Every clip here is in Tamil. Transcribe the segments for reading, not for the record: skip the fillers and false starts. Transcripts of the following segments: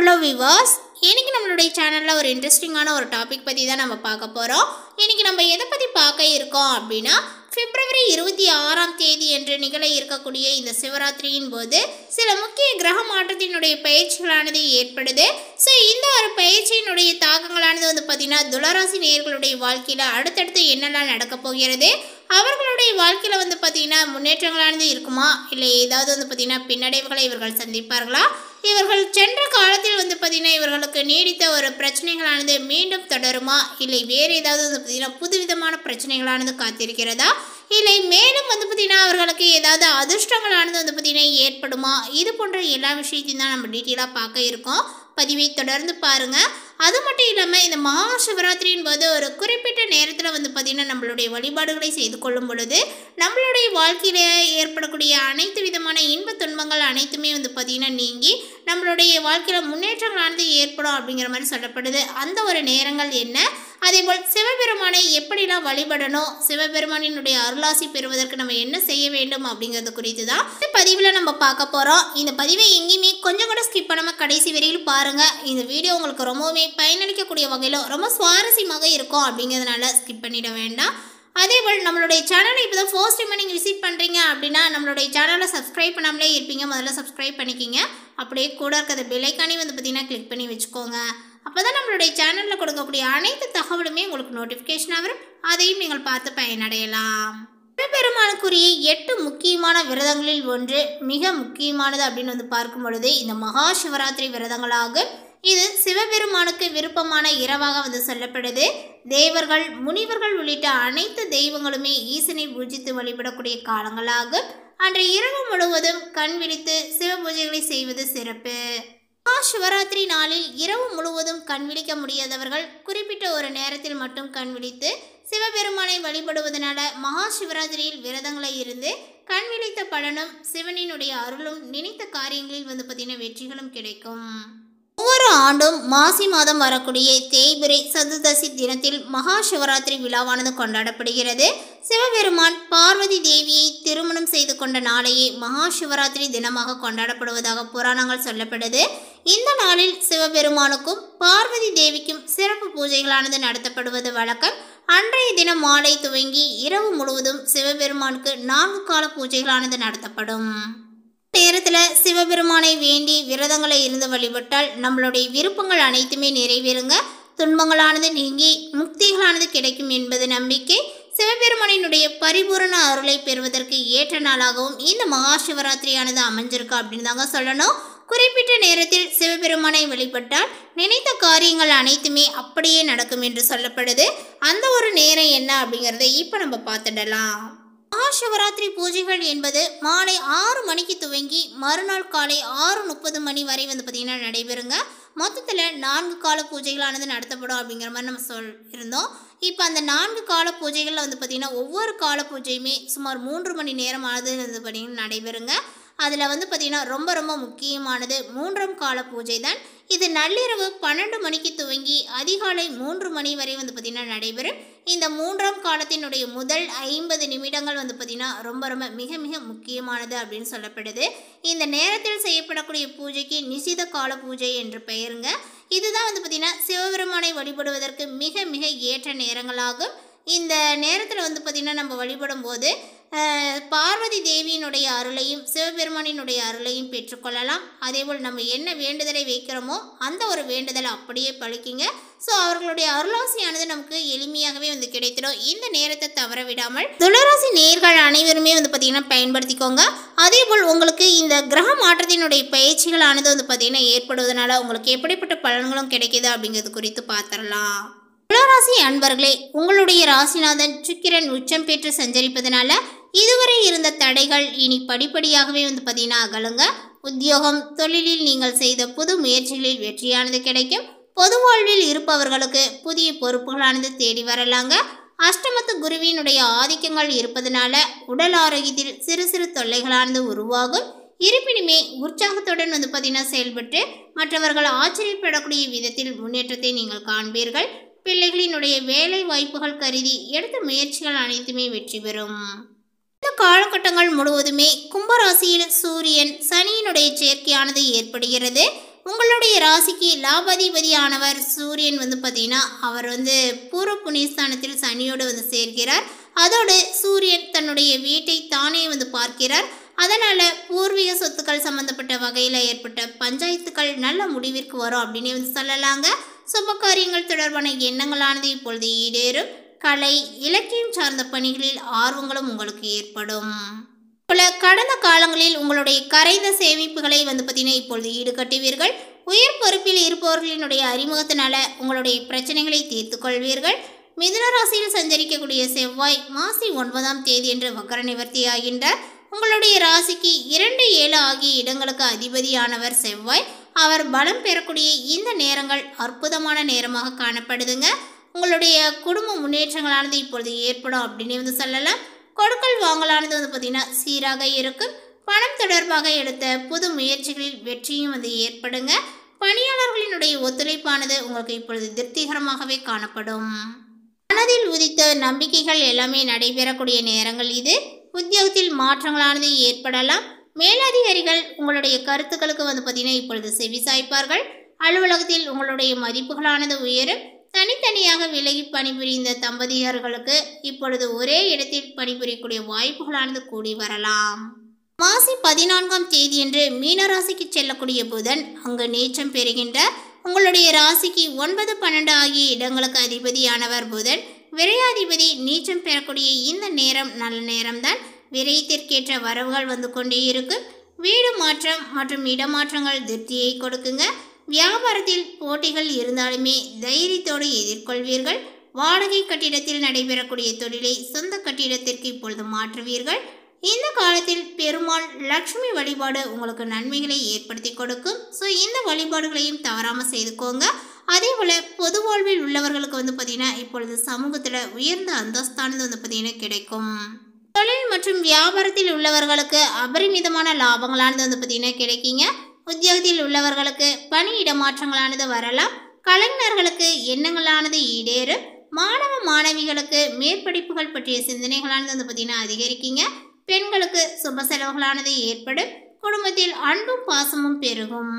ஹலோ வியூவர்ஸ், இன்னைக்கு நம்மளுடைய சேனலில் ஒரு இன்ட்ரெஸ்டிங்கான ஒரு டாபிக் பற்றி தான் நம்ம பார்க்க போகிறோம். இன்றைக்கி நம்ம எதை பற்றி பார்க்க இருக்கோம் அப்படின்னா, பிப்ரவரி 26ஆம் தேதி என்று நிகழ இருக்கக்கூடிய இந்த சிவராத்திரியின் போது சில முக்கிய கிரக மாற்றத்தினுடைய பயிற்சிகளானது ஏற்படுது. ஸோ இந்த ஒரு பயிற்சியினுடைய தாக்கங்களானது பார்த்திங்கன்னா துளராசி நேயர்களுடைய வாழ்க்கையில் அடுத்தடுத்து என்னெல்லாம் நடக்க போகிறது, அவர்களுடைய வாழ்க்கையில் பார்த்திங்கன்னா முன்னேற்றங்களானது இருக்குமா, இல்லை ஏதாவது பார்த்திங்கன்னா பின்னடைவுகளை இவர்கள் சந்திப்பார்களா, இவர்கள் சென்ற காலத்தில் பார்த்திங்கன்னா இவர்களுக்கு நீடித்த ஒரு பிரச்சனைகளானது மீண்டும் தொடருமா, இல்லை வேறு ஏதாவது பார்த்திங்கன்னா புதுவிதமான பிரச்சனைகளானது காத்திருக்கிறதா, இல்லை மேலும் பார்த்திங்கன்னா அவர்களுக்கு ஏதாவது அதிர்ஷ்டங்களானது பார்த்திங்கன்னா ஏற்படுமா, இது போன்ற எல்லா விஷயத்தையும் தான் நம்ம டீட்டெயிலாக பார்க்க இருக்கோம். பதிவை தொடர்ந்து பாருங்கள். அது மட்டும் இல்லாமல் இந்த மகா சிவராத்திரியின் போது ஒரு குறிப்பிட்ட நேரத்தில் பார்த்திங்கன்னா நம்மளுடைய வழிபாடுகளை செய்து கொள்ளும் பொழுது நம்மளுடைய வாழ்க்கையில் ஏற்படக்கூடிய அனைத்து விதமான இன்ப துன்பங்கள் அனைத்துமே பார்த்திங்கன்னா நீங்கி நம்மளுடைய வாழ்க்கையில் முன்னேற்றங்களானது ஏற்படும் அப்படிங்கிற மாதிரி சொல்லப்படுது. அந்த ஒரு நேரங்கள் என்ன, அதேபோல் சிவபெருமானை எப்படிலாம் வழிபடணும், சிவபெருமானினுடைய அருளாசி பெறுவதற்கு நம்ம என்ன செய்ய வேண்டும் அப்படிங்கிறது குறித்து தான் இந்த பதிவில் நம்ம பார்க்க போகிறோம். இந்த பதிவை எங்கேயுமே கொஞ்சம் கூட ஸ்கிப் பண்ணாமல் கடைசி வரையில் பாருங்கள். இந்த வீடியோ உங்களுக்கு ரொம்பவுமே பயனளிக்கக்கூடிய வகையில் ரொம்ப சுவாரஸ்யமாக இருக்கும் அப்படிங்கிறதுனால ஸ்கிப் பண்ணிட வேண்டாம். அதேபோல் நம்மளுடைய சேனலை இப்போ தான் ஃபர்ஸ்ட் டைம் நீங்கள் விசிட் பண்ணுறீங்க அப்படின்னா நம்மளுடைய சேனலை சப்ஸ்கிரைப் பண்ணாமலே இருப்பீங்க, முதல்ல சப்ஸ்கிரைப் பண்ணிக்கிங்க. அப்படியே கூட இருக்கிற பெல் ஐக்கானே பார்த்திங்கன்னா கிளிக் பண்ணி வச்சுக்கோங்க. அப்போ தான் நம்மளுடைய சேனலில் கொடுக்கக்கூடிய அனைத்து தகவலுமே உங்களுக்கு நோட்டிஃபிகேஷனாக வரும், அதையும் நீங்கள் பார்த்து பயனடையலாம். சிவபெருமானுக்குரிய 8 முக்கியமான விரதங்களில் ஒன்று மிக முக்கியமானது அப்படின்னு பார்க்கும் பொழுது இந்த மகா சிவராத்திரி விரதங்களாகும். இது சிவபெருமானுக்கு விருப்பமான இரவாக சொல்லப்படுது. தேவர்கள், முனிவர்கள் உள்ளிட்ட அனைத்து தெய்வங்களுமே ஈசனை பூஜித்து வழிபடக்கூடிய காலங்களாகும். அன்று இரவு முழுவதும் கண் விழித்து சிவ பூஜைகளை செய்வது சிறப்பு. மகா சிவராத்திரி நாளில் இரவு முழுவதும் கண் விழிக்க முடியாதவர்கள் குறிப்பிட்ட ஒரு நேரத்தில் மட்டும் கண் விழித்து சிவபெருமானை வழிபடுவதனால மகா சிவராத்திரியில் விரதங்களை இருந்து கண் விழித்த பலனும் சிவனினுடைய அருளும் நினைத்த காரியங்களில் பார்த்திங்கன்னா வெற்றிகளும் கிடைக்கும். ஒவ்வொரு ஆண்டும் மாசி மாதம் வரக்கூடிய தேய்பிரை சதுர்தசி தினத்தில் மகா சிவராத்திரி விழாவானது கொண்டாடப்படுகிறது. சிவபெருமான் பார்வதி தேவியை திருமணம் செய்து கொண்ட நாளையே மகா சிவராத்திரி தினமாக கொண்டாடப்படுவதாக புராணங்கள் சொல்லப்படுது. இந்த நாளில் சிவபெருமானுக்கும் பார்வதி தேவிக்கும் சிறப்பு பூஜைகளானது நடத்தப்படுவது வழக்கம். அன்றைய தினம் மாலை துவங்கி இரவு முழுவதும் சிவபெருமானுக்கு 4 கால பூஜைகளானது நடத்தப்படும். நேரத்தில் சிவபெருமானை வேண்டி விரதங்களை இருந்து வழிபட்டால் நம்மளுடைய விருப்பங்கள் அனைத்துமே நிறைவேறுங்க, துன்பங்களானது நீங்கி முக்திகளானது கிடைக்கும் என்பது நம்பிக்கை. சிவபெருமானினுடைய பரிபூரண அருளை பெறுவதற்கு ஏற்ற நாளாகவும் இந்த மகா சிவராத்திரியானது அமைஞ்சிருக்கு அப்படின்னு தாங்க சொல்லணும். குறிப்பிட்ட நேரத்தில் சிவபெருமானை வழிபட்டால் நினைத்த காரியங்கள் அனைத்துமே அப்படியே நடக்கும் என்று சொல்லப்படுது. அந்த ஒரு நேரம் என்ன அப்படிங்கிறத இப்போ நம்ம பார்த்துடலாம். மகா சிவராத்திரி பூஜைகள் என்பது மாலை 6 மணிக்கு துவங்கி மறுநாள் காலை 6:30 மணி வரை பார்த்திங்கன்னா நடைபெறுங்க. மொத்தத்தில் 4 கால பூஜைகளானது நடத்தப்படும் அப்படிங்கிற மாதிரி நம்ம இருந்தோம். இப்போ அந்த 4 கால பூஜைகளில் பார்த்திங்கன்னா ஒவ்வொரு கால பூஜையுமே சுமார் 3 மணி நேரமானது பார்த்திங்கன்னா நடைபெறுங்க. அதில் பார்த்திங்கன்னா ரொம்ப ரொம்ப முக்கியமானது 3ஆம் கால பூஜை தான். இது நள்ளிரவு 12 மணிக்கு துவங்கி அதிகாலை 3 மணி வரை பார்த்திங்கன்னா நடைபெறும். இந்த 3ஆம் காலத்தினுடைய முதல் 50 நிமிடங்கள் பார்த்திங்கன்னா ரொம்ப ரொம்ப மிக மிக முக்கியமானது அப்படின்னு சொல்லப்படுது. இந்த நேரத்தில் செய்யப்படக்கூடிய பூஜைக்கு நிசித கால பூஜை என்று பெயருங்க. இதுதான் பார்த்திங்கன்னா சிவபெருமானை வழிபடுவதற்கு மிக மிக ஏற்ற நேரங்களாகும். இந்த நேரத்தில் பார்த்திங்கன்னா நம்ம வழிபடும் போது பார்வதி தேவியினுடைய அருளையும் சிவபெருமானினுடைய அருளையும் பெற்றுக்கொள்ளலாம். அதேபோல் நம்ம என்ன வேண்டுதலை வைக்கிறோமோ அந்த ஒரு வேண்டுதலை அப்படியே பழிக்குங்க. ஸோ அவர்களுடைய அருளாசியானது நமக்கு எளிமையாகவே கிடைத்திடும். இந்த நேரத்தை தவற விடாமல் துளராசி நேயர்கள் அனைவருமே பார்த்திங்கன்னா பயன்படுத்திக்கோங்க. அதேபோல் உங்களுக்கு இந்த கிரக மாற்றத்தினுடைய பயிற்சிகளானது பார்த்திங்கன்னா ஏற்படுவதனால உங்களுக்கு எப்படிப்பட்ட பலன்களும் கிடைக்கிது அப்படிங்கிறது குறித்து பார்த்துடலாம். துளராசி அன்பர்களே, உங்களுடைய ராசிநாதன் சுக்கிரன் உச்சம் பெற்று சஞ்சரிப்பதனால இதுவரை இருந்த தடைகள் இனி படிப்படியாகவே பார்த்திங்கன்னா அகலுங்க. உத்தியோகம், தொழிலில் நீங்கள் செய்த புது முயற்சிகளில் வெற்றியானது கிடைக்கும். பொது வாழ்வில் இருப்பவர்களுக்கு புதிய பொறுப்புகளானது தேடி வரலாங்க. அஷ்டமத்து குருவினுடைய ஆதிக்கங்கள் இருப்பதனால உடல் ஆரோக்கியத்தில் சிறு சிறு தொல்லைகளானது உருவாகும். இருப்பினுமே உற்சாகத்துடன் பார்த்திங்கன்னா செயல்பட்டு மற்றவர்கள் ஆச்சரியப்படக்கூடிய விதத்தில் முன்னேற்றத்தை நீங்கள் காண்பீர்கள். பிள்ளைகளினுடைய வேலை வாய்ப்புகள் கருதி எடுத்த முயற்சிகள் அனைத்துமே வெற்றி பெறும். இந்த காலகட்டங்கள் முழுவதுமே கும்பராசியில் சூரியன் சனியினுடைய சேர்க்கையானது ஏற்படுகிறது. உங்களுடைய ராசிக்கு லாபாதிபதியானவர் சூரியன் பார்த்தீங்கன்னா அவர் பூர்வ புண்ணியஸ்தானத்தில் சனியோடு சேர்க்கிறார். அதோடு சூரியன் தன்னுடைய வீட்டை தானே பார்க்கிறார். அதனால் பூர்வீக சொத்துக்கள் சம்மந்தப்பட்ட வகையில் ஏற்பட்ட பஞ்சாயத்துக்கள் நல்ல முடிவிற்கு வரும் அப்படின்னு சொல்லலாங்க. சுப காரியங்கள் தொடர்பான எண்ணங்களானது இப்பொழுது ஈடேறும். கலை இலக்கியம் சார்ந்த பணிகளில் ஆர்வங்களும் உங்களுக்கு ஏற்படும். கடந்த காலங்களில் உங்களுடைய கரைந்த சேமிப்புகளை பார்த்தீங்கன்னா இப்பொழுது ஈடுகட்டுவீர்கள். உயர் பொறுப்பில் இருப்பவர்களினுடைய அறிமுகத்தினால உங்களுடைய பிரச்சனைகளை தீர்த்து கொள்வீர்கள். மிதுன ராசியில் சஞ்சரிக்கக்கூடிய செவ்வாய் மாசி 9ஆம் தேதி என்று வக்கர நிவர்த்தி ஆகின்றார். உங்களுடைய ராசிக்கு 2, 7 ஆகிய இடங்களுக்கு அதிபதியானவர் செவ்வாய். அவர் பலம் பெறக்கூடிய இந்த நேரங்கள் அற்புதமான நேரமாக காணப்படுதுங்க. உங்களுடைய குடும்ப முன்னேற்றங்களானது இப்பொழுது ஏற்படும் அப்படின்னு சொல்லலாம். கொடுக்கல் வாங்கலானது பார்த்தீங்கன்னா சீராக இருக்கும். பணம் தொடர்பாக எடுத்த புது முயற்சிகளில் வெற்றியும் ஏற்படுங்க. பணியாளர்களினுடைய ஒத்துழைப்பானது உங்களுக்கு இப்பொழுது திருப்திகரமாகவே காணப்படும். மனதில் உதித்த நம்பிக்கைகள் எல்லாமே நடைபெறக்கூடிய நேரங்கள் இது. உத்தியோகத்தில் மாற்றங்களானது ஏற்படலாம். மேலதிகாரிகள் உங்களுடைய கருத்துக்களுக்கு பார்த்தீங்கன்னா இப்பொழுது செவிசாய்ப்பார்கள். அலுவலகத்தில் உங்களுடைய மதிப்புகளானது உயரும். தனித்தனியாக விலகி பணிபுரிந்த தம்பதியர்களுக்கு இப்பொழுது ஒரே இடத்தில் பணிபுரியக்கூடிய வாய்ப்புகளானது கூடி வரலாம். மாசி 14ஆம் தேதியன்று மீனராசிக்கு செல்லக்கூடிய புதன் அங்கு நீச்சம் பெறுகின்றார். உங்களுடைய ராசிக்கு 9, 12 ஆகிய இடங்களுக்கு அதிபதியானவர் புதன். விரையாதிபதி நீச்சம் பெறக்கூடிய இந்த நேரம் நல்ல நேரம்தான். விரயத்திற்கேற்ற வரவுகள் கொண்டே இருக்கும். வீடு மாற்றம் மற்றும் இடமாற்றங்கள் திருப்தியை கொடுக்குங்க. வியாபாரத்தில் போட்டிகள் இருந்தாலுமே தைரியத்தோடு எதிர்கொள்வீர்கள். வாடகை கட்டிடத்தில் நடைபெறக்கூடிய தொழிலை சொந்த கட்டிடத்திற்கு இப்பொழுது மாற்றுவீர்கள். இந்த காலத்தில் பெருமாள் லக்ஷ்மி வழிபாடு உங்களுக்கு நன்மைகளை ஏற்படுத்தி கொடுக்கும். ஸோ இந்த வழிபாடுகளையும் தவறாமல் செய்துக்கோங்க. அதே போல் பொது வாழ்வில் உள்ளவர்களுக்கு பார்த்தீங்கன்னா இப்பொழுது சமூகத்தில் உயர்ந்த அந்தஸ்தானது பார்த்தீங்கன்னா கிடைக்கும். தொழில் மற்றும் வியாபாரத்தில் உள்ளவர்களுக்கு அபரிமிதமான லாபங்களானது பார்த்தீங்கன்னா கிடைக்குங்க. உத்தியோகத்தில் உள்ளவர்களுக்கு பணி இடமாற்றங்களானது வரலாம். கலைஞர்களுக்கு எண்ணங்களானது ஈடேறும். மாணவ மாணவிகளுக்கு மேற்படிப்புகள் பற்றிய சிந்தனைகளானது பார்த்தீங்கன்னா அதிகரிக்குங்க. பெண்களுக்கு சுப செலவுகளானது ஏற்படும். குடும்பத்தில் அன்பும் பாசமும் பெருகும்.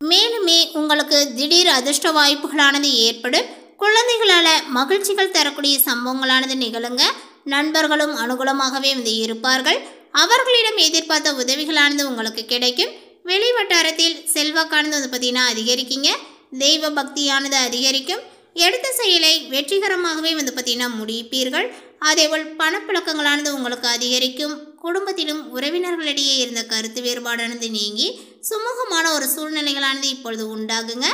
மேலுமே உங்களுக்கு திடீர் அதிர்ஷ்ட வாய்ப்புகளானது ஏற்படும். குழந்தைகளால் மகிழ்ச்சிகள் தரக்கூடிய சம்பவங்களானது நிகழுங்க. நண்பர்களும் அனுகூலமாகவே இருப்பார்கள். அவர்களிடம் எதிர்பார்த்த உதவிகளானது உங்களுக்கு கிடைக்கும். வெளி வட்டாரத்தில் செல்வாக்கானது பார்த்தீங்கன்னா அதிகரிக்குங்க. தெய்வ பக்தியானது அதிகரிக்கும். எடுத்த செயலை வெற்றிகரமாகவே பார்த்தீங்கன்னா முடிப்பீர்கள். அதேபோல் பணப்புழக்கங்களானது உங்களுக்கு அதிகரிக்கும். குடும்பத்திலும் உறவினர்களிடையே இருந்த கருத்து வேறுபாடானது நீங்கி சுமூகமான ஒரு சூழ்நிலைகளானது இப்பொழுது உண்டாகுங்க.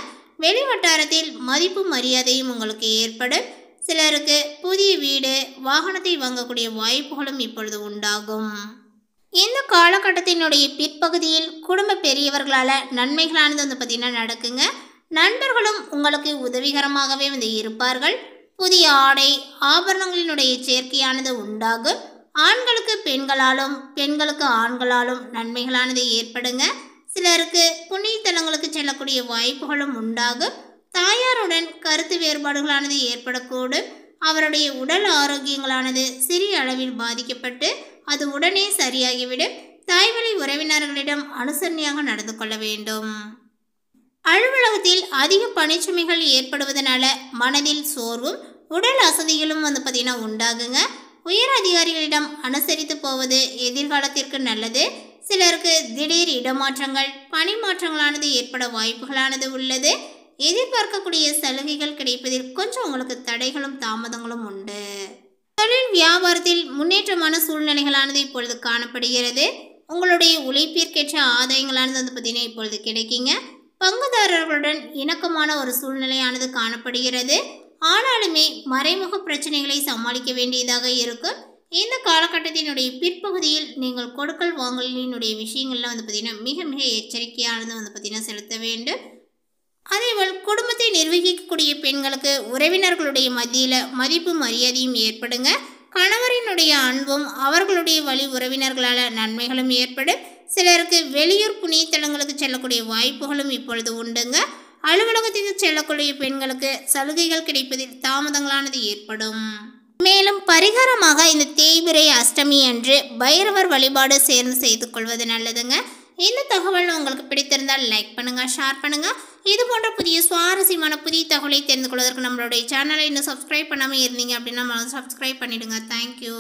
வெளி வட்டாரத்தில் மதிப்பு மரியாதையும் உங்களுக்கு ஏற்படும். சிலருக்கு புதிய வீடு வாகனத்தை வாங்கக்கூடிய வாய்ப்புகளும் இப்பொழுது உண்டாகும். இந்த காலகட்டத்தினுடைய பிற்பகுதியில் குடும்ப பெரியவர்களால் நன்மைகளானது பார்த்தீங்கன்னா நடக்குங்க. நண்பர்களும் உங்களுக்கு உதவிகரமாகவே இருப்பார்கள். புதிய ஆடை ஆபரணங்களினுடைய சேர்க்கையானது உண்டாகும். ஆண்களுக்கு பெண்களாலும் பெண்களுக்கு ஆண்களாலும் நன்மைகளானது ஏற்படுங்க. சிலருக்கு புண்ணிய தலங்களுக்கு செல்லக்கூடிய வாய்ப்புகளும் உண்டாகும். தாயாருடன் கருத்து வேறுபாடுகளானது ஏற்படக்கூடும். அவருடைய உடல் ஆரோக்கியங்களானது சிறிய அளவில் பாதிக்கப்பட்டு அது உடனே சரியாகிவிடும். தாய்வழி உறவினர்களிடம் அனுசரணையாக நடந்து கொள்ள வேண்டும். அலுவலகத்தில் அதிக பணிச்சுமைகள் ஏற்படுவதனால மனதில் சோர்வும் உடல் அசதிகளும் பார்த்தீங்கன்னா உண்டாகுங்க. உயர் அதிகாரிகளிடம் அனுசரித்து போவது எதிர்காலத்திற்கு நல்லது. சிலருக்கு திடீர் இடமாற்றங்கள் பணி மாற்றங்களானது ஏற்பட வாய்ப்புகளானது உள்ளது. எதிர்பார்க்கக்கூடிய சலுகைகள் கிடைப்பதில் கொஞ்சம் உங்களுக்கு தடைகளும் தாமதங்களும் உண்டு. தொழில் வியாபாரத்தில் முன்னேற்றமான சூழ்நிலைகளானது இப்பொழுது காணப்படுகிறது. உங்களுடைய உழைப்பிற்கேற்ற ஆதாயங்களானது பார்த்தீங்கன்னா இப்பொழுது கிடைக்குங்க. பங்குதாரர்களுடன் இணக்கமான ஒரு சூழ்நிலையானது காணப்படுகிறது. ஆனாலுமே மறைமுக பிரச்சனைகளை சமாளிக்க வேண்டியதாக இருக்கும். இந்த காலகட்டத்தினுடைய பிற்பகுதியில் நீங்கள் கொடுக்கல் வாங்கலினுடைய விஷயங்கள்லாம் பார்த்தீங்கன்னா மிக மிக எச்சரிக்கையானது பார்த்தீங்கன்னா செலுத்த வேண்டும். அதேபோல் குடும்பத்தை நிர்வகிக்கக்கூடிய பெண்களுக்கு உறவினர்களுடைய மத்தியில் மதிப்பு மரியாதையும் ஏற்படுங்க. கணவரினுடைய அன்பும் அவர்களுடைய வழி உறவினர்களால் நன்மைகளும் ஏற்படும். சிலருக்கு வெளியூர் புண்ணிய தலங்களுக்கு செல்லக்கூடிய வாய்ப்புகளும் இப்பொழுது உண்டுங்க. அலுவலகத்திற்கு செல்லக்கூடிய பெண்களுக்கு சலுகைகள் கிடைப்பதில் தாமதங்களானது ஏற்படும். மேலும் பரிகாரமாக இந்த தேய்பிறை அஷ்டமி அன்று பைரவர் வழிபாடு சேர்ந்து செய்து கொள்வது நல்லதுங்க. இந்த தகவல் உங்களுக்கு பிடித்திருந்தால் லைக் பண்ணுங்கள், ஷேர் பண்ணுங்கள். இது போன்ற புதிய சுவாரஸ்யமான புதிய தகவலை தெரிந்து கொள்வதற்கு நம்மளுடைய சேனலை இன்னும் சப்ஸ்கிரைப் பண்ணாமல் இருந்தீங்க அப்படின்னா சப்ஸ்கிரைப் பண்ணிவிடுங்க. தேங்க்யூ.